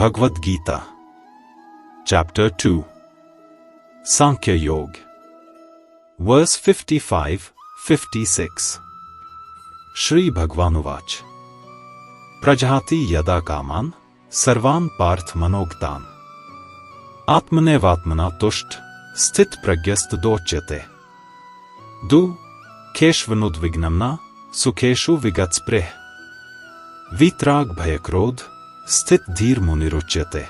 Bhagavad Gita, Chapter 2, Sankhya Yoga, Verse 55-56. Shri Bhagwanuvach, Prajhati yada kaman, sarvan parth manogtan. Atmanevatmana tusht, sthit pragyast dochyate. Du, keshvanudvignamna, sukheshu vigatspreh. Vitrag bhayakrod, sthit dhir muniruchyate.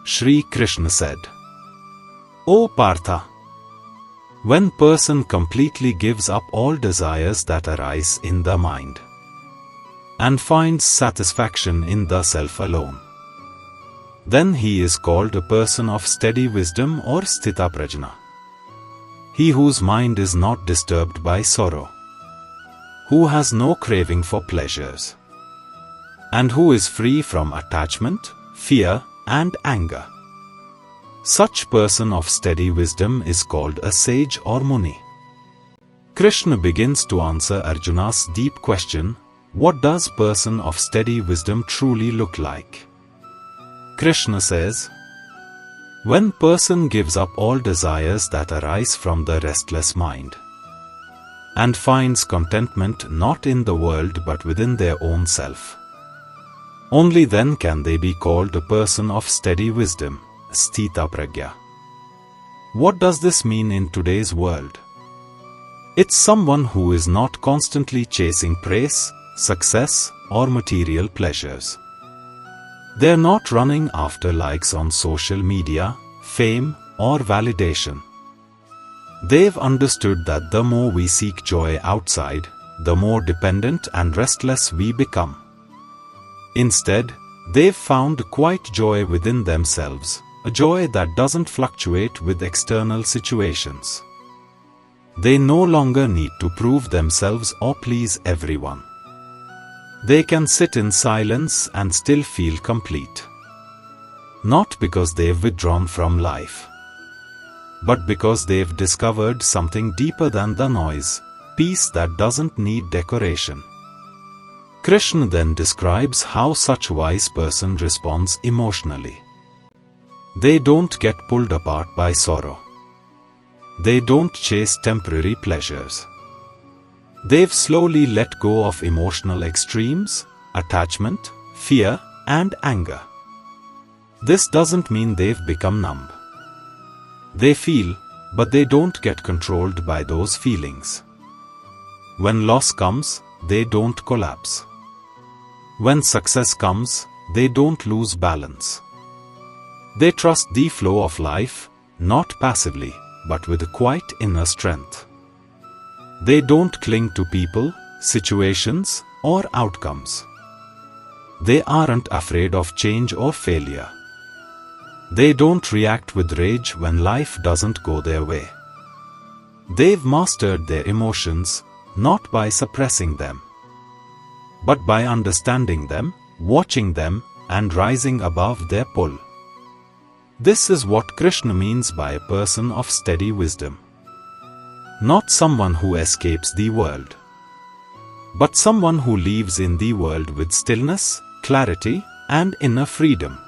Shri Krishna said, O Partha, when person completely gives up all desires that arise in the mind and finds satisfaction in the self alone, then he is called a person of steady wisdom or sthita prajna. He whose mind is not disturbed by sorrow, who has no craving for pleasures, and who is free from attachment, fear, and anger. Such person of steady wisdom is called a sage or muni. Krishna begins to answer Arjuna's deep question, what does person of steady wisdom truly look like? Krishna says, when person gives up all desires that arise from the restless mind and finds contentment not in the world but within their own self, only then can they be called a person of steady wisdom, sthita pragya. What does this mean in today's world? It's someone who is not constantly chasing praise, success, or material pleasures. They're not running after likes on social media, fame, or validation. They've understood that the more we seek joy outside, the more dependent and restless we become. Instead, they've found quiet joy within themselves, a joy that doesn't fluctuate with external situations. They no longer need to prove themselves or please everyone. They can sit in silence and still feel complete. Not because they've withdrawn from life, but because they've discovered something deeper than the noise, peace that doesn't need decoration. Krishna then describes how such a wise person responds emotionally. They don't get pulled apart by sorrow. They don't chase temporary pleasures. They've slowly let go of emotional extremes, attachment, fear, and anger. This doesn't mean they've become numb. They feel, but they don't get controlled by those feelings. When loss comes, they don't collapse. When success comes, they don't lose balance. They trust the flow of life, not passively, but with a quiet inner strength. They don't cling to people, situations, or outcomes. They aren't afraid of change or failure. They don't react with rage when life doesn't go their way. They've mastered their emotions, not by suppressing them, but by understanding them, watching them, and rising above their pull. This is what Krishna means by a person of steady wisdom. Not someone who escapes the world, but someone who lives in the world with stillness, clarity, and inner freedom.